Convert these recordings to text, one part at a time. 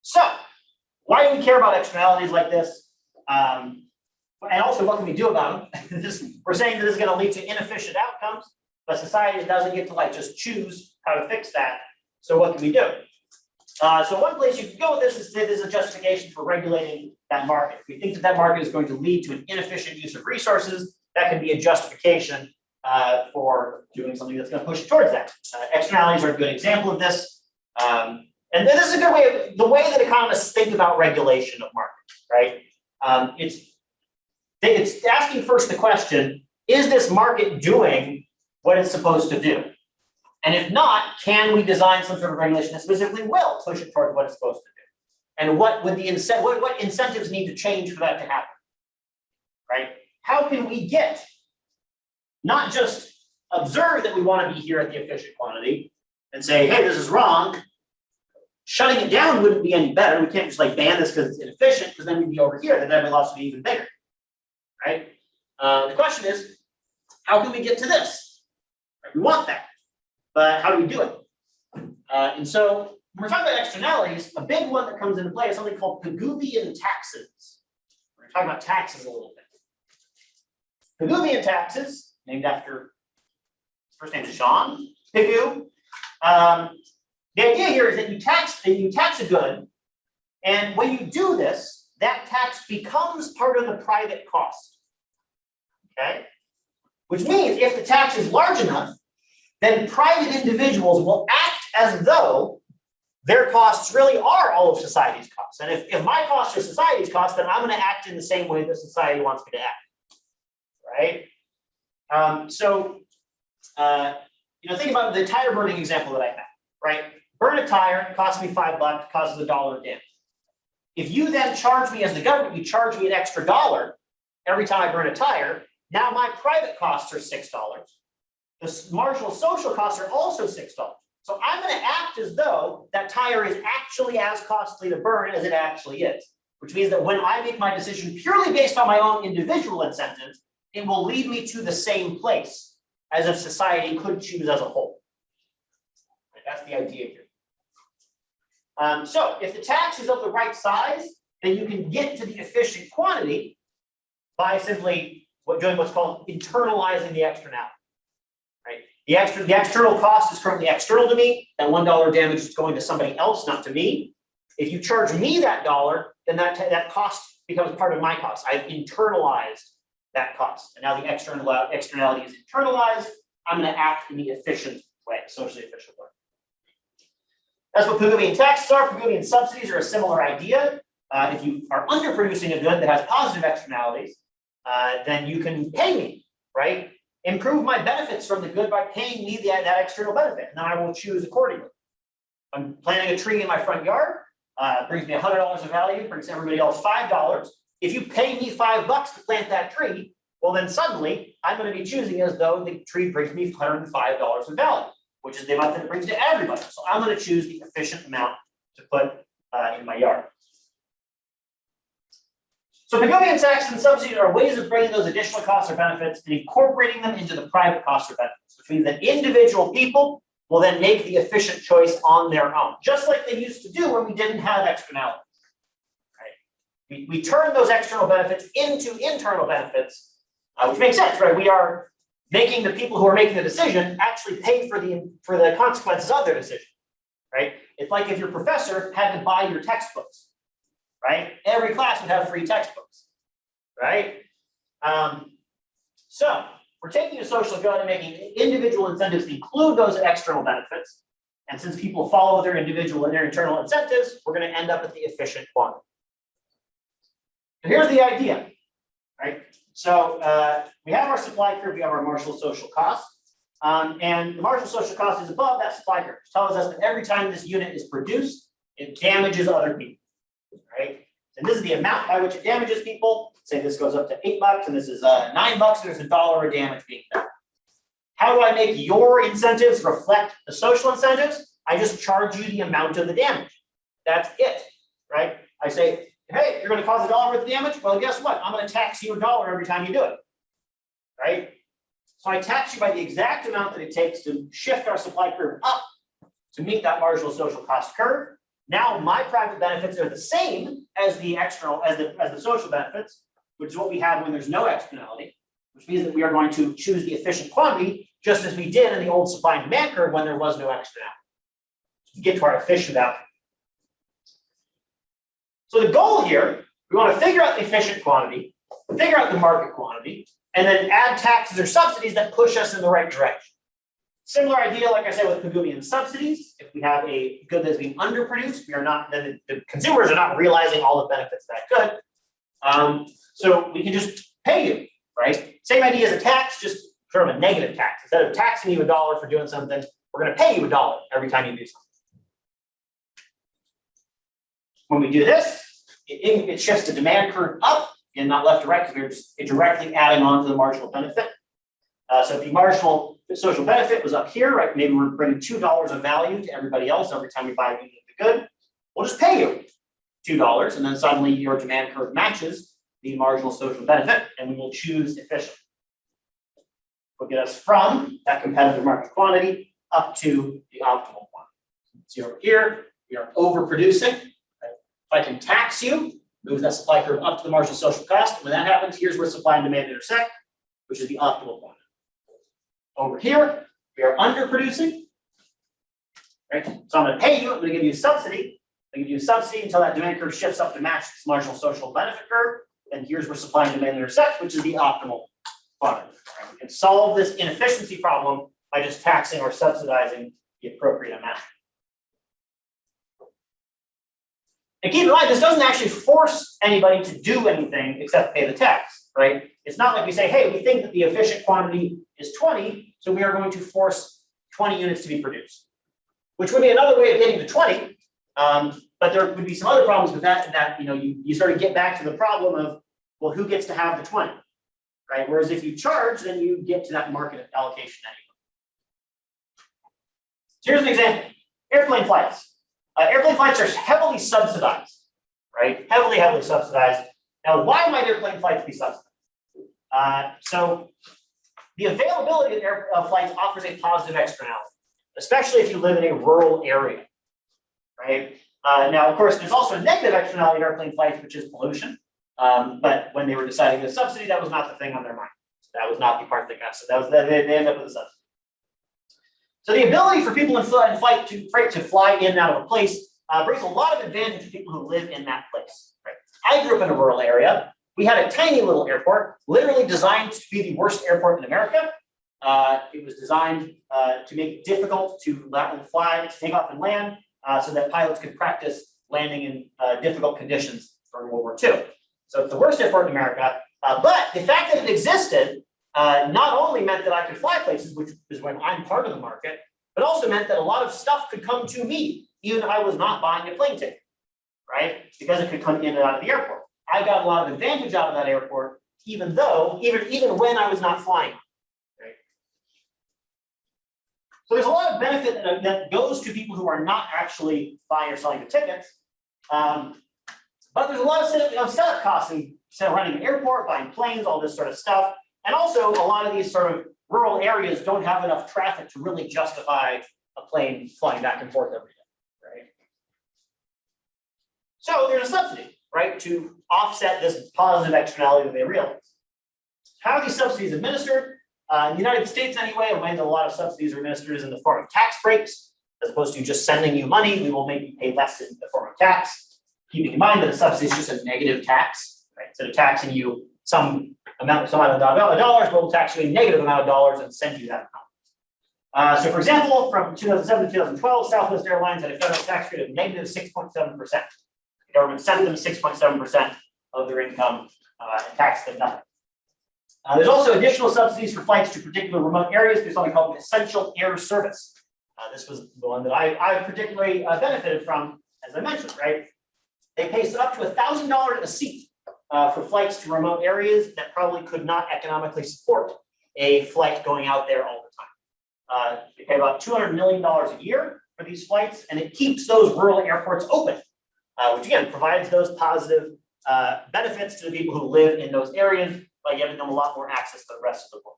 So why do we care about externalities like this? And also, what can we do about them? We're saying that this is going to lead to inefficient outcomes, but society doesn't get to like just choose how to fix that. So what can we do? So one place you can go with this is say there's a justification for regulating that market. If we think that that market is going to lead to an inefficient use of resources, that can be a justification for doing something that's going to push towards that. Externalities are a good example of this. And this is a good way of the way that economists think about regulation of markets, right? It's asking first the question, is this market doing what it's supposed to do? And if not, can we design some sort of regulation that specifically will push it toward what it's supposed to do? And what would the what incentives need to change for that to happen? Right? How can we get not just observe that we want to be here at the efficient quantity and say, hey, this is wrong. Shutting it down wouldn't be any better. We can't just like ban this because it's inefficient, because then we'd be over here. Then that loss would be even bigger. Right? The question is, how can we get to this? Right? We want that. But how do we do it? And so when we're talking about externalities, a big one that comes into play is something called Pigouvian taxes. We're going to talk about taxes a little bit. Pigouvian taxes, named after, his first name is Jean Pigou. The idea here is that you tax a good, and when you do this, that tax becomes part of the private cost. Okay? Which means if the tax is large enough, then private individuals will act as though their costs really are all of society's costs. And if my costs are society's costs, then I'm going to act in the same way that society wants me to act. Right? Think about the tire burning example that I had. Right? Burn a tire, it costs me $5, causes $1 of damage. If you then charge me as the government, you charge me an extra $1 every time I burn a tire, now my private costs are $6. The marginal social costs are also $6. So I'm going to act as though that tire is actually as costly to burn as it actually is, which means that when I make my decision purely based on my own individual incentives, it will lead me to the same place as if society could choose as a whole. That's the idea here. So if the tax is of the right size, then you can get to the efficient quantity by simply doing what's called internalizing the externality. Right? The external cost is currently external to me. That $1 damage is going to somebody else, not to me. If you charge me that $1, then that cost becomes part of my cost. I've internalized that cost. And now the externality is internalized. I'm going to act in the efficient way, socially efficient way. That's what Pigouvian taxes are. Pigouvian subsidies are a similar idea. If you are underproducing a good that has positive externalities, then you can pay me, right? Improve my benefits from the good by paying me that external benefit, and then I will choose accordingly. I'm planting a tree in my front yard, brings me $100 of value, brings everybody else $5. If you pay me $5 to plant that tree, well then suddenly I'm going to be choosing as though the tree brings me $105 of value, which is the amount that it brings to everybody. So I'm going to choose the efficient amount to put in my yard. So Pigouvian taxes and subsidies are ways of bringing those additional costs or benefits and incorporating them into the private costs or benefits, which means that individual people will then make the efficient choice on their own, just like they used to do when we didn't have externalities. Right? We turn those external benefits into internal benefits, which makes sense, right? We are making the people who are making the decision actually pay for the consequences of their decision, right? It's like if your professor had to buy your textbooks. Right? Every class would have free textbooks, right? So we're taking a social good and making individual incentives include those external benefits. And since people follow their individual and their internal incentives, we're going to end up at the efficient quantity. So here's the idea, right? So we have our supply curve, we have our marginal social cost. And the marginal social cost is above that supply curve, which tells us that every time this unit is produced, it damages other people. Right? And this is the amount by which it damages people. Say this goes up to $8 and this is $9, and there's $1 of damage being done. How do I make your incentives reflect the social incentives? I just charge you the amount of the damage. That's it, right? I say, hey, you're going to cause $1 worth of damage. Well, guess what? I'm going to tax you $1 every time you do it, right? So I tax you by the exact amount that it takes to shift our supply curve up to meet that marginal social cost curve. Now my private benefits are the same as the external, as the social benefits, which is what we have when there's no externality, which means that we are going to choose the efficient quantity, just as we did in the old supply and demand curve when there was no externality. To get to our efficient outcome. So the goal here, we want to figure out the efficient quantity, figure out the market quantity, and then add taxes or subsidies that push us in the right direction. Similar idea, like I said, with Pigouvian subsidies. If we have a good that's being underproduced, we are not, then the consumers are not realizing all the benefits that good. So we can just pay you, right? Same idea as a tax, just sort of a negative tax. Instead of taxing you $1 for doing something, we're going to pay you $1 every time you do something. When we do this, it shifts the demand curve up and not left to right because we're just directly adding on to the marginal benefit. So if the marginal social benefit was up here, right? Maybe we're bringing $2 of value to everybody else every time we buy a unit of the good. We'll just pay you $2, and then suddenly your demand curve matches the marginal social benefit, and we will choose efficient. Will get us from that competitive market quantity up to the optimal quantity. See over here, we are overproducing. If I can tax you, move that supply curve up to the marginal social cost. When that happens, here's where supply and demand intersect, which is the optimal quantity. Over here, we are underproducing. Right? So I'm going to pay you, I'm going to give you a subsidy. I give you a subsidy until that demand curve shifts up to match this marginal social benefit curve. And here's where supply and demand intersect, which is the optimal quantity. Right? We can solve this inefficiency problem by just taxing or subsidizing the appropriate amount. And keep in mind, this doesn't actually force anybody to do anything except pay the tax, right? It's not like we say, hey, we think that the efficient quantity is 20, so we are going to force 20 units to be produced, which would be another way of getting to 20. But there would be some other problems with that, you sort of get back to the problem of, well, who gets to have the 20, right? Whereas if you charge, then you get to that market allocation anyway. So here's an example, airplane flights. Airplane flights are heavily subsidized, right? Heavily subsidized. Now, why might airplane flights be subsidized? So the availability of flights offers a positive externality, especially if you live in a rural area, right? Now, of course, there's also a negative externality of airplane flights, which is pollution. But when they were deciding the subsidy, that was not the thing on their mind. That was not the part that got, so that was they ended up with a subsidy. So the ability for people in flight to fly in and out of a place brings a lot of advantage to people who live in that place. Right? I grew up in a rural area. We had a tiny little airport, literally designed to be the worst airport in America. It was designed to make it difficult to fly, to take off and land, so that pilots could practice landing in difficult conditions during World War II. So it's the worst airport in America. But the fact that it existed not only meant that I could fly places, which is when I'm part of the market, but also meant that a lot of stuff could come to me, even if I was not buying a plane ticket, right? Because it could come in and out of the airport. I got a lot of advantage out of that airport, even when I was not flying. Right? So there's a lot of benefit that goes to people who are not actually buying or selling the tickets. But there's a lot of setup costs in running an airport, buying planes, all this sort of stuff. And also, a lot of these sort of rural areas don't have enough traffic to really justify a plane flying back and forth every day, right? So there's a subsidy, right, to offset this positive externality that they realize. How are these subsidies administered? In the United States, anyway, a way that a lot of subsidies are administered is in the form of tax breaks. As opposed to just sending you money, we will make you pay less in the form of tax. Keeping in mind that a subsidy is just a negative tax, right? Instead of taxing you some amount of dollars, but we'll tax you a negative amount of dollars and send you that amount. So for example, from 2007 to 2012, Southwest Airlines had a federal tax rate of negative 6.7%. The government sent them 6.7% of their income and taxed them nothing. There's also additional subsidies for flights to particular remote areas through something called essential air service. This was the one that I particularly benefited from, as I mentioned, right? They pay up to $1,000 a seat for flights to remote areas that probably could not economically support a flight going out there all the time. They pay about $200 million a year for these flights, and it keeps those rural airports open, which again provides those positive benefits to the people who live in those areas by giving them a lot more access to the rest of the world.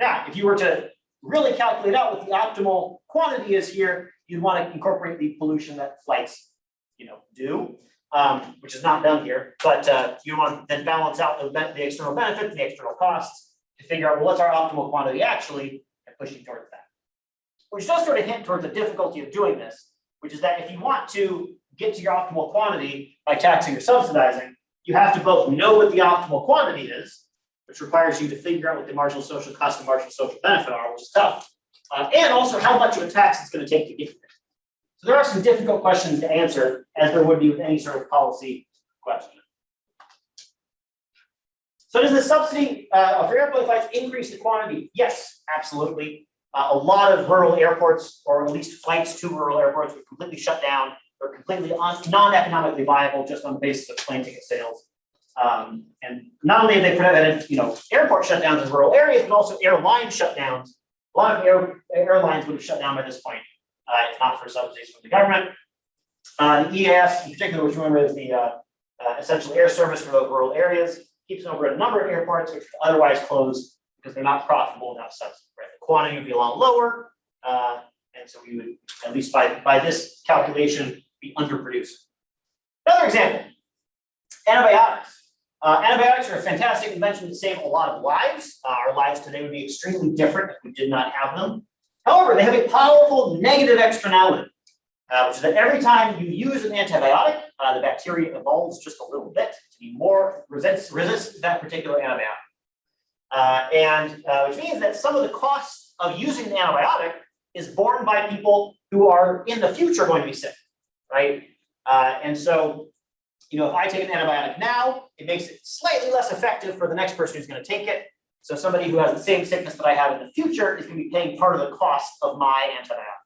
Now, if you were to really calculate out what the optimal quantity is here, you'd want to incorporate the pollution that flights, do, which is not done here. But you want to then balance out the external benefits and the external costs to figure out, well, what's our optimal quantity actually, and pushing towards that. Which does sort of hint towards the difficulty of doing this, which is that if you want to get to your optimal quantity by taxing or subsidizing, you have to both know what the optimal quantity is, which requires you to figure out what the marginal social cost and marginal social benefit are, which is tough, and also how much of a tax it's going to take to get there. So there are some difficult questions to answer, as there would be with any sort of policy question. So does the subsidy for airplane flights increase the quantity? Yes, absolutely. A lot of rural airports, or at least flights to rural airports, were completely shut down. They're completely non-economically viable just on the basis of plane ticket sales. And not only have they prevented, airport shutdowns in rural areas, but also airline shutdowns. A lot of airlines would have shut down by this point, if not for subsidies from the government. The EAS, in particular, which remember is the essential air service for those rural areas, keeps over a number of airports which would otherwise close because they're not profitable enough subsidy. Right? The quantity would be a lot lower, and so we would, at least by this calculation, be underproducing. Another example, antibiotics. Antibiotics are a fantastic invention to save a lot of lives. Our lives today would be extremely different if we did not have them. However, they have a powerful negative externality, which is that every time you use an antibiotic, the bacteria evolves just a little bit to be more resist that particular antibiotic. Which means that some of the costs of using the antibiotic is borne by people who are in the future going to be sick, right? And so, if I take an antibiotic now, it makes it slightly less effective for the next person who's going to take it. So somebody who has the same sickness that I have in the future is going to be paying part of the cost of my antibiotic.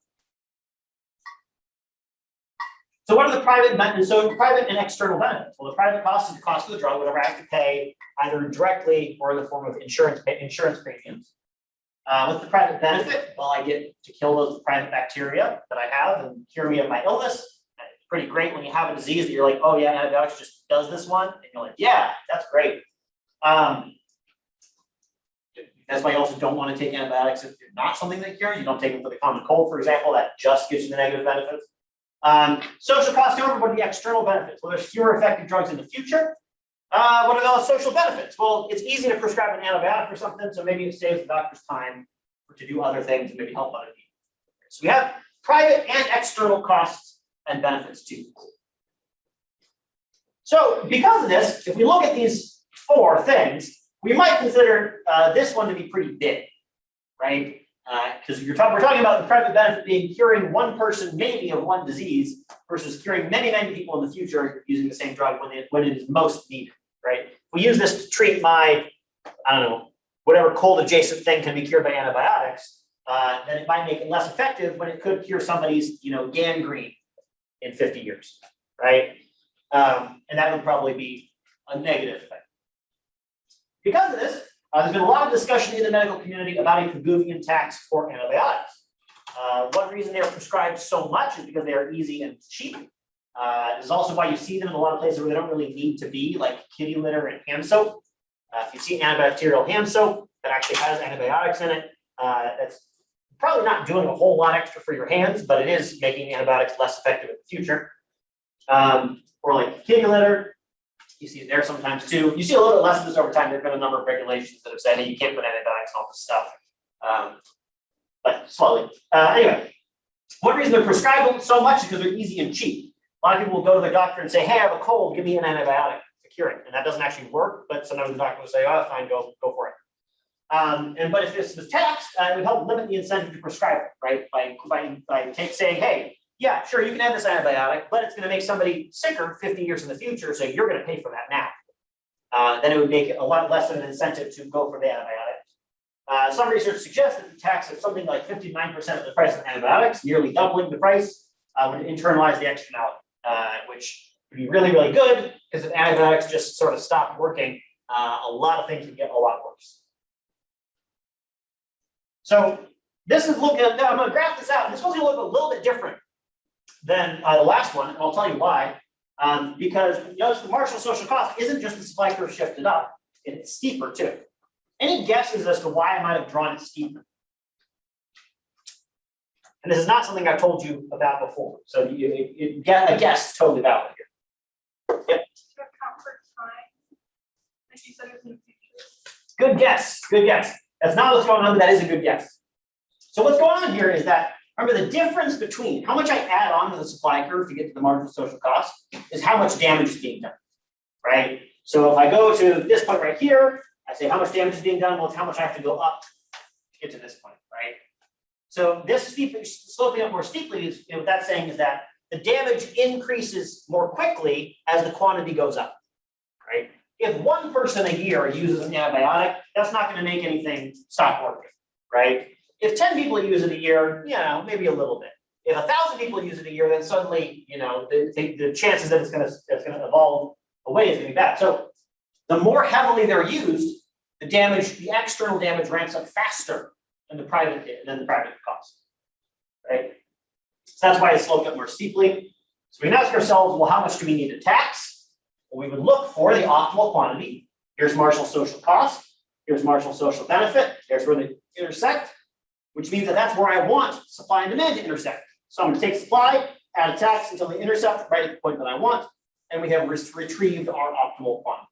So what are the private and external benefits? Well, the private cost is the cost of the drug, whatever I have to pay either directly or in the form of insurance premiums. What's the private benefit? Well, I get to kill those private bacteria that I have and cure me of my illness. It's pretty great when you have a disease that you're like, oh yeah, antibiotics just does this one. And you're like, yeah, that's great. That's why you also don't want to take antibiotics if they're not something that cures. You don't take them for the common cold, for example, that just gives you the negative benefits. Social cost, however, what are the external benefits? Well, there's fewer effective drugs in the future. What are those social benefits? Well, it's easy to prescribe an antibiotic for something, so maybe it saves the doctor's time to do other things and maybe help other people. So we have private and external costs and benefits too. So because of this, if we look at these four things, we might consider this one to be pretty big, right? Because we're talking about the private benefit being curing one person maybe of one disease versus curing many, many people in the future using the same drug when it is most needed, right? If we use this to treat my, I don't know, whatever cold adjacent thing can be cured by antibiotics, then it might make it less effective when it could cure somebody's, gangrene in 50 years, right? And that would probably be a negative thing. Because of this, there's been a lot of discussion in the medical community about a Pigouvian tax for antibiotics. One reason they are prescribed so much is because they are easy and cheap. This is also why you see them in a lot of places where they don't really need to be, like kitty litter and hand soap. If you see antibacterial hand soap that actually has antibiotics in it, that's probably not doing a whole lot extra for your hands, but it is making antibiotics less effective in the future. Or like kitty litter. You see it there sometimes too. You see a little bit less of this over time. There have been a number of regulations that have said, hey, you can't put antibiotics on all this stuff. But slowly. Anyway, one reason they're prescribed so much is because they're easy and cheap. A lot of people will go to the doctor and say, hey, I have a cold, give me an antibiotic to cure it. And that doesn't actually work, but sometimes the doctor will say, oh, fine, go for it. But if this was taxed, it would help limit the incentive to prescribe it, right? By saying, hey, yeah, sure, you can have this antibiotic, but it's going to make somebody sicker 50 years in the future, so you're going to pay for that now. Then it would make it a lot less of an incentive to go for the antibiotic. Some research suggests that the tax of something like 59% of the price of antibiotics, nearly doubling the price, would internalize the externality, which would be really, really good, because if antibiotics just sort of stopped working, a lot of things would get a lot worse. So this is looking at, now I'm going to graph this out, and this one's going to look a little bit different than the last one, and I'll tell you why. Because notice the marginal social cost isn't just the supply curve shifted up, it's steeper too. Any guesses as to why I might have drawn it steeper? And this is not something I've told you about before. So you get a guess totally valid here. Yep. Like you said, it's in the future. Good guess. Good guess. That's not what's going on, but that is a good guess. So what's going on here is that, remember, the difference between how much I add on to the supply curve to get to the marginal social cost is how much damage is being done, right? So if I go to this point right here, I say how much damage is being done, well, it's how much I have to go up to get to this point, right? So this sloping up more steeply is, what that's saying is that the damage increases more quickly as the quantity goes up, right? If one person a year uses an antibiotic, that's not going to make anything stop working, right? If 10 people use it a year, maybe a little bit. If 1,000 people use it a year, then suddenly, the chances that it's going to evolve away is going to be bad. So the more heavily they're used, the external damage ramps up faster than the private cost, right? So that's why it's sloped up more steeply. So we can ask ourselves, well, how much do we need to tax? Well, we would look for the optimal quantity. Here's marginal social cost. Here's marginal social benefit. There's where they intersect, which means that that's where I want supply and demand to intersect. So I'm going to take supply, add a tax until they intersect right at the point that I want, and we have retrieved our optimal quantity.